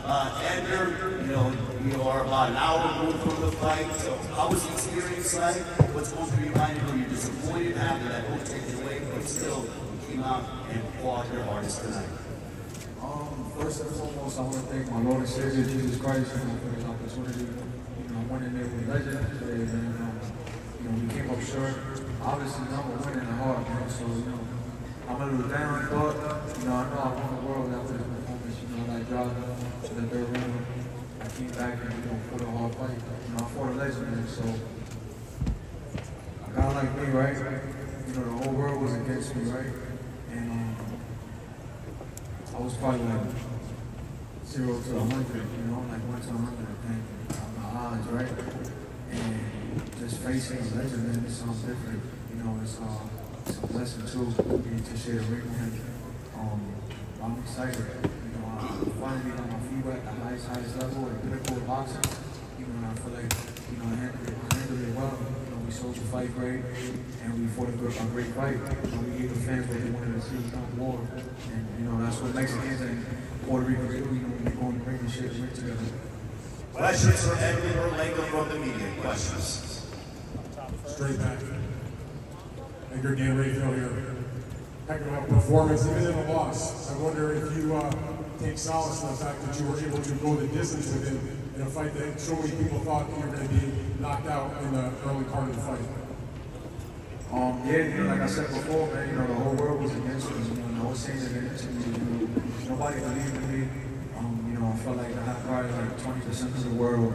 Edgar, you are about an hour removed from the fight, so how was the experience like? What's going through your mind? Were you disappointed having that hope taken away, but still you came out and fought your hardest tonight? First and foremost, I want to thank my Lord and Savior, Jesus Christ, for this opportunity. I went in there with legend today, and we came up short. Obviously, I'm a winning the heart, man, so, I'm a little down, but, I know I won the world after this performance. I dropped to the third round. I came back and, fought a hard fight. I fought a legend, man, so a guy like me, right? The whole world was against me, right? And I was fighting like 0 to 100, like 1 to 100, I think, my odds, right? And just facing a legend, man, it sounds different. It's a blessing too, to share the ring with him. I'm excited. I finally got my feet at the highest level, at the pinnacle of boxing. And I feel like, I handled it well. We sold the fight great, and we fought a great fight. We gave the fans what they wanted to see, more. And, that's what Mexicans and Puerto Rico do, we go and bring the shit together. Questions for Edgar Berlanga from the media? Questions? Straight back. Edgar Berlanga here. Heck of a performance, even in a loss. I wonder if you take solace in the fact that you were able to go the distance with him in a fight that so many people thought you were going to be knocked out in the early part of the fight. Yeah, like I said before, man, the whole world was against me. I was saying it in interviews, nobody believed in me. I felt like I had probably like 20% of the world,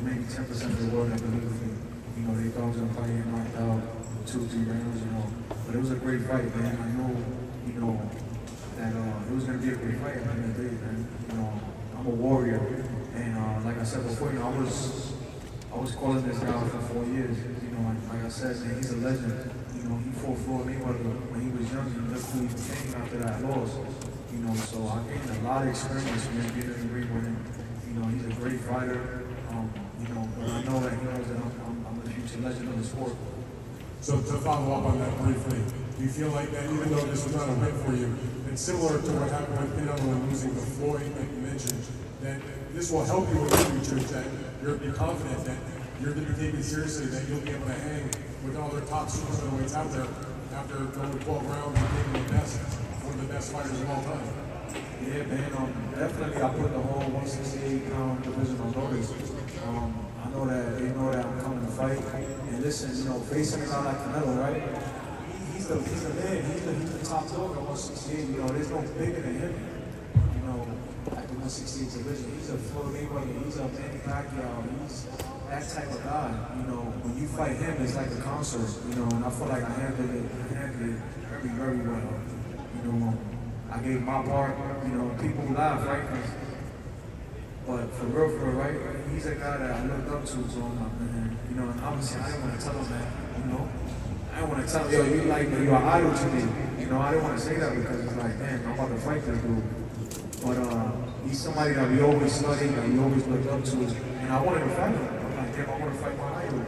maybe 10% of the world that believed in me. They thought I was going to probably get knocked out 2-3 rounds, But it was a great fight, man. I know, that it was going to be a great fight at the end of the day, man. I'm a warrior. And like I said before, I was calling this guy for 4 years. Like I said, man, he's a legend. He fought Floyd Mayweather when he was young, and look who he became after that loss. So I gained a lot of experience, man, getting in the ring with him. He's a great fighter. But I know that he knows that I'm a future legend of the sport. So to follow up on that briefly, do you feel like that even though this was not a win for you, it's similar to what happened with Canelo and losing to Floyd that you mentioned, that this will help you in the future, that you're confident that you're going to be taken seriously, that you'll be able to hang with all the top super middleweights out there after going 12 rounds and being the best, one of the best fighters of all time? Yeah, man, definitely I put the whole 168-pound division on notice. I know that they know that I'm coming to fight. And listen, facing a guy like Canelo, right? He's the man. He's the top dog at 168. There's no bigger than him. At the 168 division, he's a Floyd Mayweather. He's a Manny Pacquiao. He's that type of guy. When you fight him, it's like a concert. And I feel like I handled it very, very well. I gave my part. People laugh, right? But for real, right? He's a guy that I looked up to growing up, man. And obviously I didn't want to tell him that, I didn't want to tell him, yo, you're an idol to me. I didn't want to say that because it's like, man, I'm about to fight this dude. But he's somebody that we always studied, that we always looked up to. And I wanted to fight him. I'm like, damn, I want to fight my idol.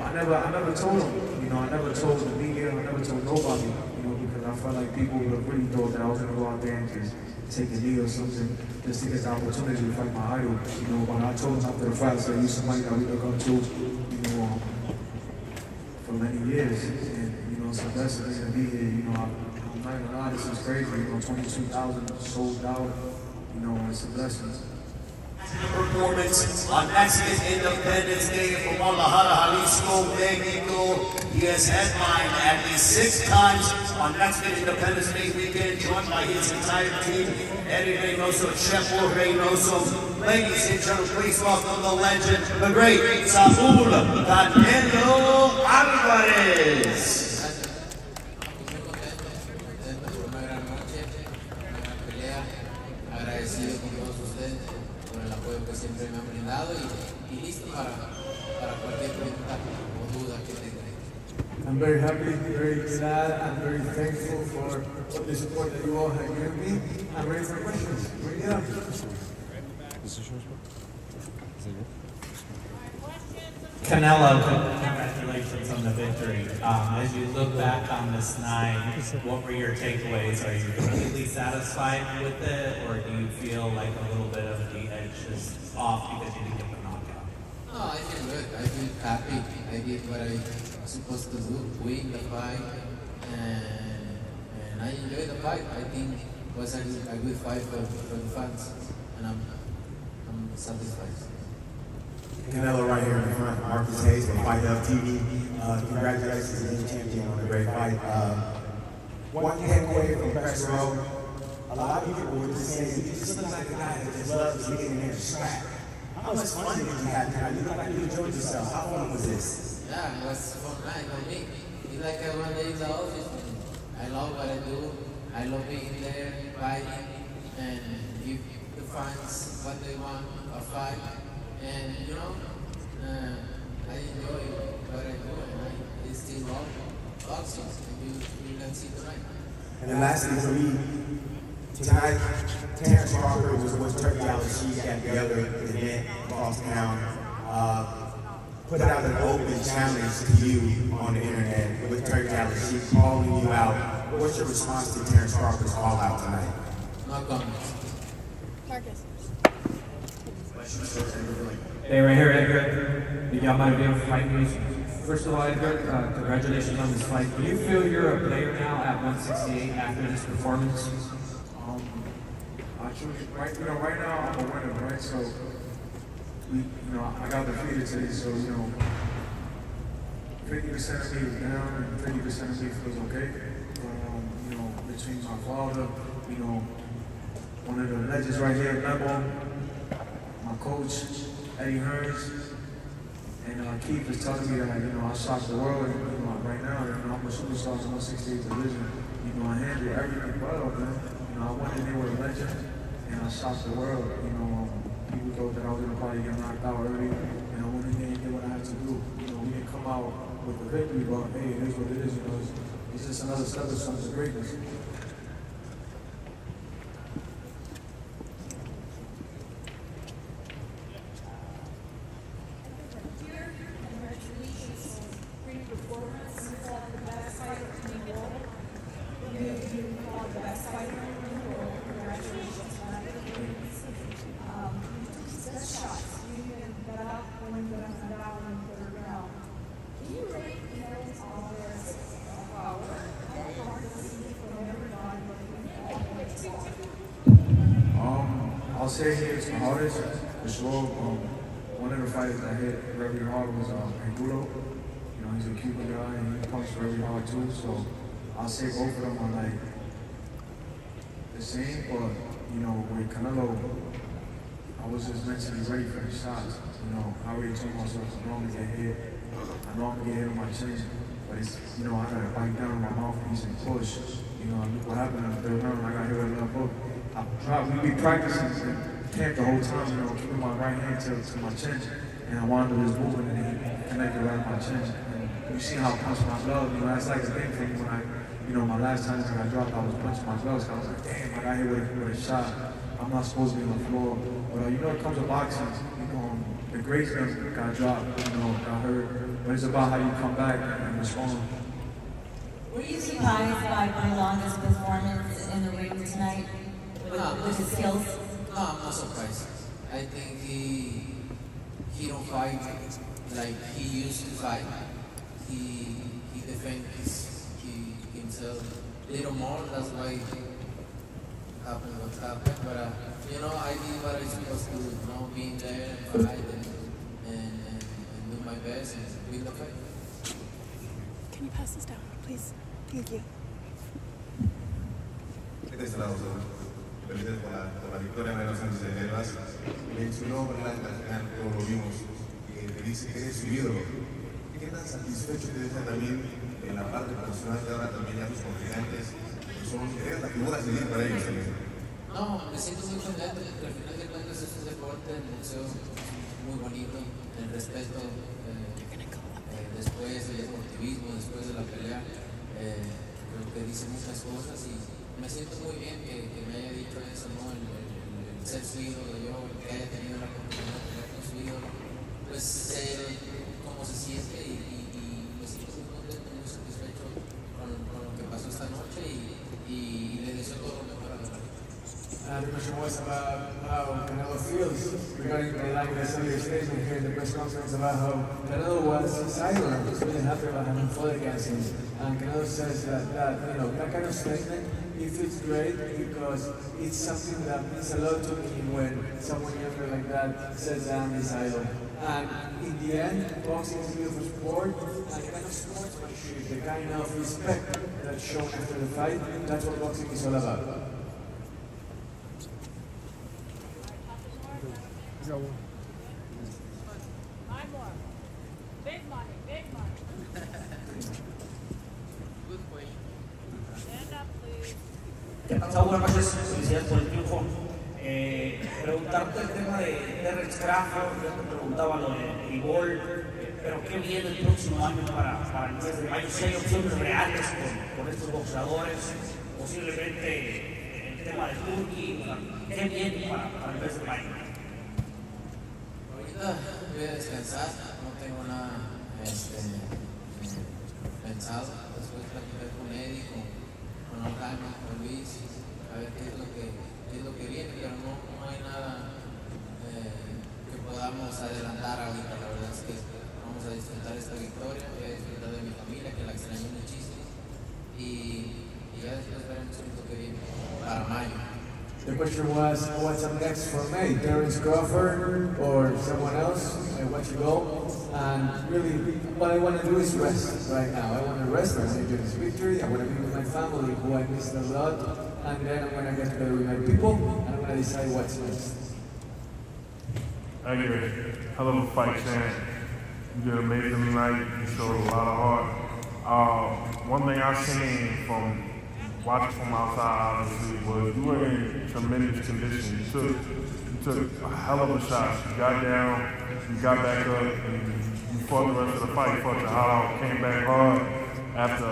I never told him, I never told the media, I never told nobody, because I felt like people would have really thought that I was going to go out there and just take a knee or something just to get the opportunity to fight my idol. But I told him after the fight, I said, you're somebody that we look up to, for many years. And, it's a blessing to be here. I'm not gonna lie, this is crazy. 22,000 sold out. It's a blessing. Performance on Mexican Independence Day from Guadalajara, Jalisco, Mexico. He has headlined at least 6 times on Mexican Independence Day weekend, joined by his entire team, Eddie Reynoso, Chepo Reynoso. Ladies and gentlemen, please welcome the legend, the great Saul Canelo Alvarez. Que siempre me han brindado y listo para cualquier pregunta o duda que tengan. I'm very happy, very glad, and very thankful for the support that you all have given me. I'm ready for questions. Bring it up. Canelo, congratulations on the victory. As you look back on this night, what were your takeaways? Are you completely satisfied with it, or do you feel like a little bit of happy. I did what I was supposed to do, win the fight, and I enjoyed the fight. I think it was a good fight for the fans, and I'm satisfied. Canelo right here in front, Marcus Hayes from FightHype TV. Congratulations to the champion on a great fight. One takeaway from press row. A lot of people would just say, you just look like a guy that just loves to get in there and scrap. How much fun did you have tonight? You look like you enjoyed yourself. How fun was this? Yeah, it was fun night for me. It's like one day in the office. I love what I do. I love being there, fighting, and give the fans what they want, a fight. And you know, I enjoy what I do, and I still love boxing. And you can see tonight. And lastly for me, tonight, Terrence Crawford was Turkey Al-Rashid got together at the event across town, put out an open challenge to you on the internet with Turkey Al-Rashid calling you out. What's your response to Terrence Crawford's call out tonight? No comments. Marcus. Hey, right here, Edgar. Miguel Maravilla, Fight News. First of all, Edgar, congratulations on this fight. Do you feel you're a player now at 168 after this performance? I truly, right now I'm a winner, right? So, I got defeated today, so 50% of me is down and 50% of me feels okay. Between my father, one of the legends right here, Memo, my coach, Eddie Hearns, and Keith is telling me that, I shocked the world, and right now, I'm a superstar in the 168 division. I handle everything well, man. I went in there with a legend, and I shocked the world. People thought that I was gonna probably get knocked out early, and I went in there and did what I had to do. We didn't come out with the victory, but hey, it is what it is. It's just another step of something greatness. I'll say it's my hardest, for sure. One of the fighters that hit very hard was Angulo. He's a Cuban guy and he punches very hard too, so I'll say both of them are like the same, but with Canelo, I was just mentally ready for the shots. I already told myself I know I'm gonna get hit. I know I'm gonna get hit on my chin, but it's, I gotta bite down on my mouthpiece and push. Look what happened in the third round, I got hit with a left hook. We be practicing in camp the whole time, keeping my right hand to my chin, and I wound up just moving and he connected right to my chin. And you see how I punch my glove, that's like a thing for me when my last time I got dropped, I was punching my gloves, so I was like, damn, I got hit with a shot. I'm not supposed to be on the floor. But it comes to boxing, the greats got dropped, got hurt, but it's about how you come back and respond. Were you surprised by Berlanga's performance in the ring tonight? With his skills? No, I'm not surprised. I think he don't fight like he used to fight. He defends himself a little more. That's why happened what happened. But I did what I was supposed to do. Being there and fight and do my best and win the fight. Can you pass this down, please? Thank you. Felices por la victoria de los Sánchez de Nervas. Mencionó Berlanga, como lo vimos, que dice que eres su ídolo. ¿Qué tan satisfecho te deja también en la parte personal de ahora también ya tus contrinchantes? Eres la figura a seguir para ellos también. No, me siento muy contento, porque al final de cuentas es un deporte, el boxeo muy bonito, el respeto después del deportivismo, después de la pelea, creo que dice muchas cosas y me siento muy bien que me haya dicho eso, el ser su ídolo, yo, que haya tenido la oportunidad de pelear con su ídolo, pues sé cómo se siente y me siento muy contento, muy satisfecho con lo que pasó esta noche y le deseo todo lo mejor a la verdad. The question was about how Canelo feels skills regarding Berlanga's earlier statement here in the press conference about how Canelo was silent. He's really happy about having fought against him. And Canelo says that that kind of statement, it feels great because it's something that means a lot to me when someone younger like that says that I'm his idol. And in the end, boxing is a beautiful sport, and the kind of sportsmanship, the kind of respect that's shown after the fight, that's what boxing is all about. Big money, big money. Good question. Stand up, please. Buenas noches, felicidades por el triunfo. Preguntarte el tema de Derek Crawford, yo te preguntaba lo de Igor, pero ¿qué viene el próximo año para el mes de mayo? Si hay opciones reales con estos boxeadores, posiblemente el tema de Turkey, ¿qué viene para el mes de mayo? Ahorita voy a descansar, no tengo nada pensado. Después platicar con Eddie, con Jaime, con Luis, a ver qué es lo que viene, pero no hay nada que podamos adelantar ahorita. La verdad es que vamos a disfrutar esta victoria, voy a disfrutar de mi familia, que la extrañé muchísimo, y ya después veremos qué es lo que viene para mayo. The question was, what's up next for May? Terence Crawford or someone else? What's your goal? And really, what I want to do is rest right now. I want to rest. I want to enjoy this victory. I want to be with my family, who I missed a lot. And then I'm going to get together with my people, and I'm going to decide what's next. Edgar, hell of a fight, champ. You did amazing tonight. You showed a lot of heart. One thing I seen from watching from outside, obviously, was you were in tremendous condition. You took a hell of a shot. You got down, you got back up, and you fought the rest of the fight. You fought your heart out, came back hard after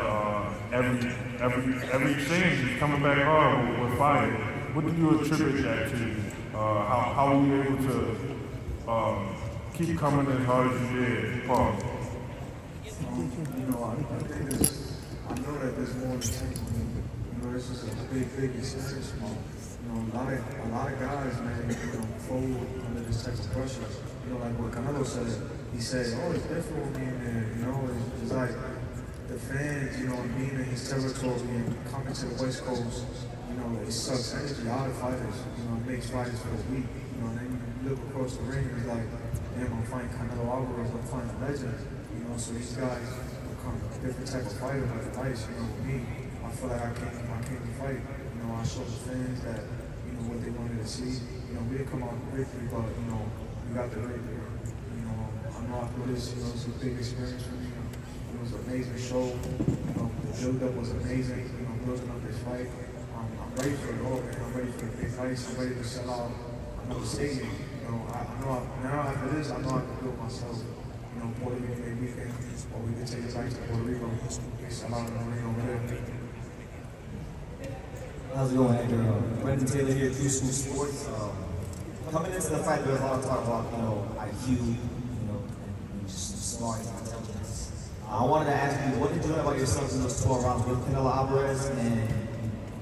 every exchange. You coming back hard with fire. What do you attribute that to? How were you able to keep coming as hard as you did, Paul? I know that there's more to take. This is a big experience. A lot of guys, man, fold under this type of pressure. Like what Canelo said. He said, "Oh, it's different being there. It's like the fans, being in his territory and coming to the West Coast. It sucks energy out of fighters. It makes fighters feel weak. And then you look across the ring, it's like, damn, I'm fighting Canelo Alvarez. I'm fighting a legend. So these guys become a different type of fighter like Vice. With me, I feel like I came to fight. I showed the fans that, what they wanted to see. We didn't come out with victory, but, we got the victory. I know after this, it's a big experience for me. It was an amazing show. The build-up was amazing, building up this fight. I'm ready for it all, man. I'm ready for the big fights. I'm ready to sell out another stadium. I know now after this, I know I can do it myself. Puerto Rico every weekend, or we can take it back to Puerto Rico. Sell out in the ring over there. How's it going, Edgar? Brendan Taylor here, Q School Sports. Coming into the fight, there's a lot of talk about, IQ, and just smart intelligence. I wanted to ask you, what did you know about yourself in those 12 rounds with Canelo Alvarez, and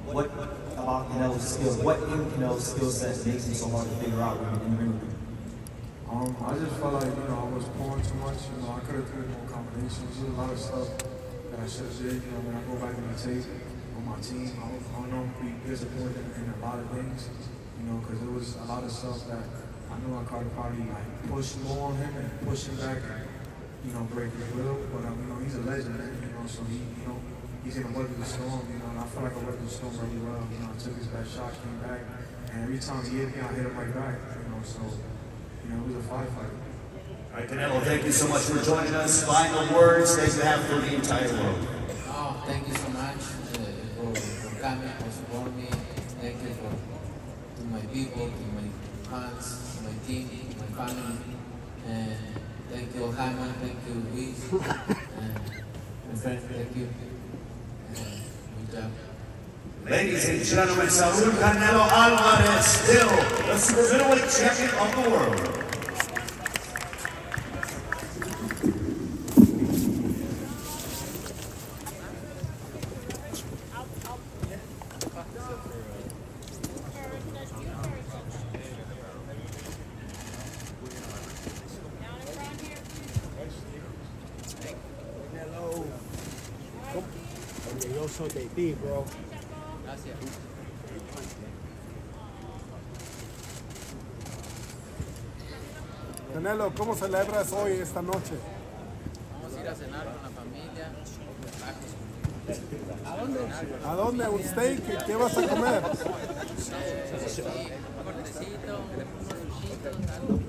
what about Canelo's skills? What in Canelo's skill set makes him so hard to figure out when you're in the ring with him? I just felt like, I was pouring too much. I could have done more combinations. There's a lot of stuff that I should have did. When I go back in the tape on my team, I don't know, be disappointed in a lot of things. Because there was a lot of stuff that I knew I could probably push more on him and push him back and, break his will. But, he's a legend, man, so he's in a weather the storm, and I feel like I weathered the storm really well. I took his best shot, came back, and every time he hit me, I hit him right back, so, it was a firefight. All right, Canelo, thank you so much for joining us. Final words that you have for the entire world. Oh, thank you so much for coming, for supporting me. Thank you to my people, to my fans, to my team, to my family. And thank you, Jaime, thank you, Luis, and my friends, thank you. And good job. Ladies and gentlemen, salute Canelo Alvarez, still the super middleweight champion of the world. So they be, bro. Gracias. Canelo, ¿cómo celebras hoy, esta noche? Vamos a ir a cenar con la familia. ¿A dónde? ¿Un steak? ¿Qué vas a comer? Sí, un cortecito, unos sushitos, algo.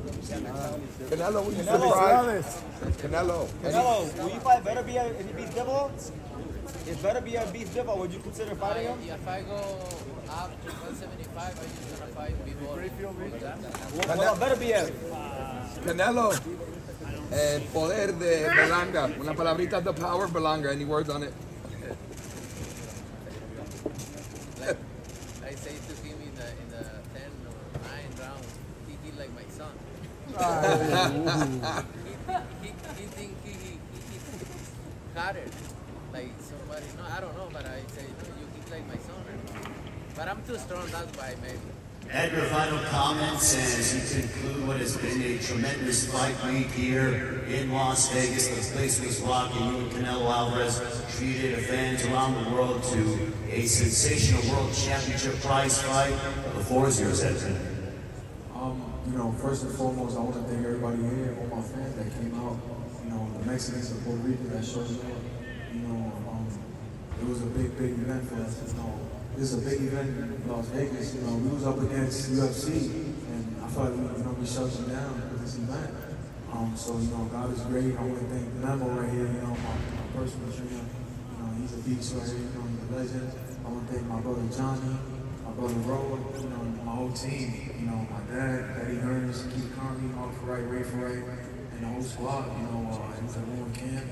Canelo, will you Felicidades. Canelo, will you fight better be if he beats Bivol? If better be a beats Bivol, would you consider fighting him? If I go up to 175, I'm just gonna fight before. Well, better be a. Canelo, el poder de Berlanga. Una palabrita, the power Berlanga. Any words on it? Like I say to him in the 10 or 9 rounds, he like my son. he think he got it. Like somebody, no, I don't know, but I say, no, you think like my son. But I'm too strong, that's why maybe. Edgar, final comments as you conclude what has been a tremendous fight week here in Las Vegas. The place was rocking. You and Canelo Alvarez treated fans around the world to a sensational world championship prize fight. The floor is yours, Edgar. You know, first and foremost, I want to thank everybody here, all my fans that came out. You know, the Mexicans and Puerto Rico that showed up. You know, it was a big event for us. You know, this is a big event in Las Vegas. You know, we was up against UFC, and I felt like we shut them down with this event. So you know, God is great. I want to thank Memo right here. You know, my personal trainer. You know, he's a beast right here. You know, he's a legend. I want to thank my brother Johnny, my brother Rowan. You know, my whole team. You know, my dad, Eddie Hearns, Keith Conley, Mark for right, Ray for right, and the whole squad. You know, it was a long camp.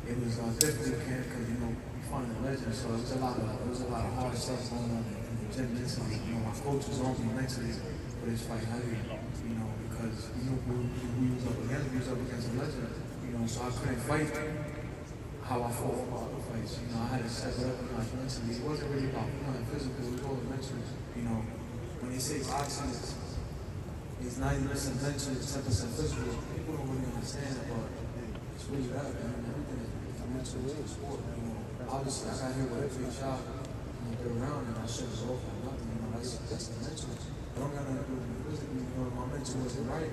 It was a difficult camp because you know. Finding legends, so it was a lot of hard stuff going on in the gym mentally. You know, my coach was on me mentally for this fight heavy, you know, because we was up against a legend, you know, so I couldn't fight how I fought about the fights. You know, I had to step it up mentally. It wasn't really about physical, it was all mental. You know, when they say boxing it's 90% mental, it's 10% physical, people don't really understand it, but it's really that, man. Everything is mental in the sport, you know. Obviously, I got here with a big shot, get around, and I shut it off or nothing. You know, that's the mental. I don't got nothing to do with the physical. You know, if my mental wasn't right,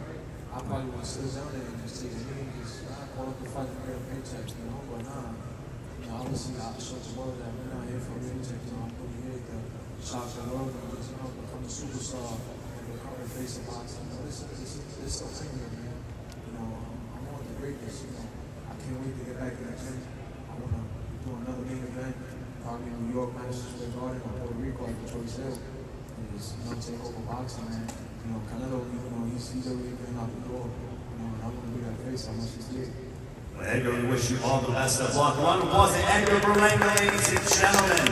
I probably would have stood down there and just take a knee and just call up the fight and get a paycheck, you know. But nah, you know, obviously, I showed the world that we're not here for a paycheck. You know, I'm really here to shock the world and just, you know, become a superstar and become the face of boxing. You know, this stuff's in here, man. You know, I'm on the greatness. You know, I can't wait to get back in the gym. I want to do another main event, probably in New York, Madison Square Garden, or Puerto Rico at the Choice Hill. And just, you know, take over boxing, man. You know, Canelo, you know, he's already been out the door. You know, and I want to be that face how much he's did. Well, Edgar, we wish you all the best of luck. A round of applause to Edgar Berlanga, ladies and gentlemen.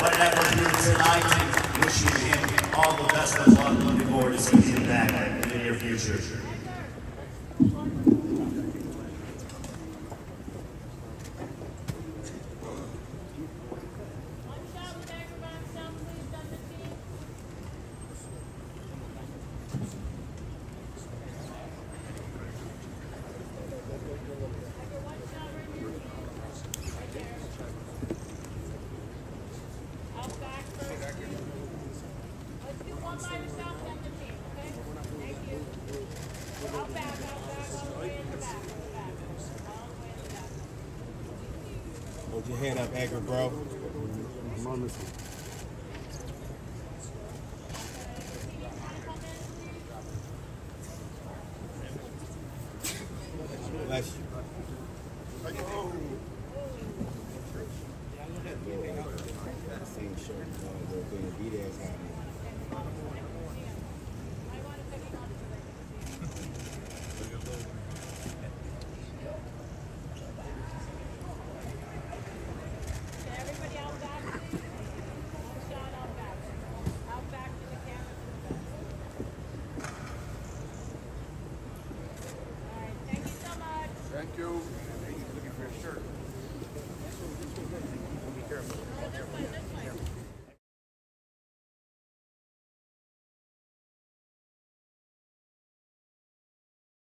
Whatever here tonight, and wishing him all the best of luck. Looking forward to seeing him back in the near future. Hold your head up, Edgar, bro. Bless you. Same shirt, be there. Thank you. Looking for a shirt. Be careful.